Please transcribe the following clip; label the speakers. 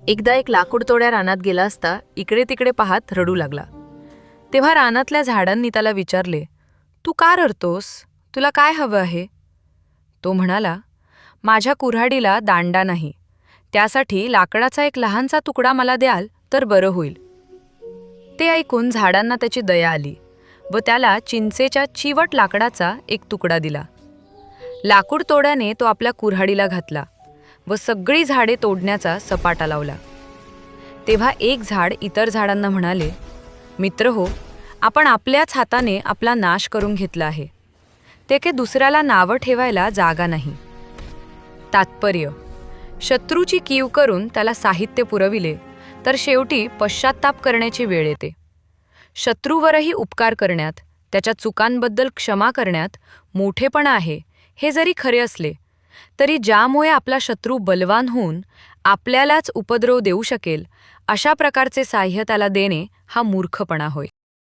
Speaker 1: एकदा एक लाकूड तोड्या रानात गेला असता इकडे तिकडे पाहत रडू लागला. तेव्हा रानातल्या झाडांनी त्याला विचारले, तू का रडतोस? तुला काय हवं आहे? तो म्हणाला, माझ्या कुऱ्हाडीला दांडा नाही, त्यासाठी लाकडाचा एक लहानसा तुकडा मला द्याल तर बरं होईल. ते ऐकून झाडांना त्याची दया आली व त्याला चिंचेच्या चिवट लाकडाचा एक तुकडा दिला. लाकूड तोड्याने तो आपल्या कुऱ्हाडीला घातला व सगळी झाडे तोडण्याचा सपाटा लावला. तेव्हा एक झाड इतर झाडांना म्हणाले, मित्र हो, आपण आपल्याच हाताने आपला नाश करून घेतला आहे. ते के दुसऱ्याला नावं ठेवायला जागा नाही. तात्पर्य: शत्रूची कीव करून त्याला साहित्य पुरविले तर शेवटी पश्चात्ताप करण्याची वेळ येते. शत्रूवरही उपकार करण्यात, त्याच्या चुकांबद्दल क्षमा करण्यात मोठेपणा आहे हे जरी खरे असले तरी ज्यामुळे आपला शत्रू बलवान होऊन आपल्यालाच उपद्रव देऊ शकेल अशा प्रकारचे साह्य त्याला देणे हा मूर्खपणा होय.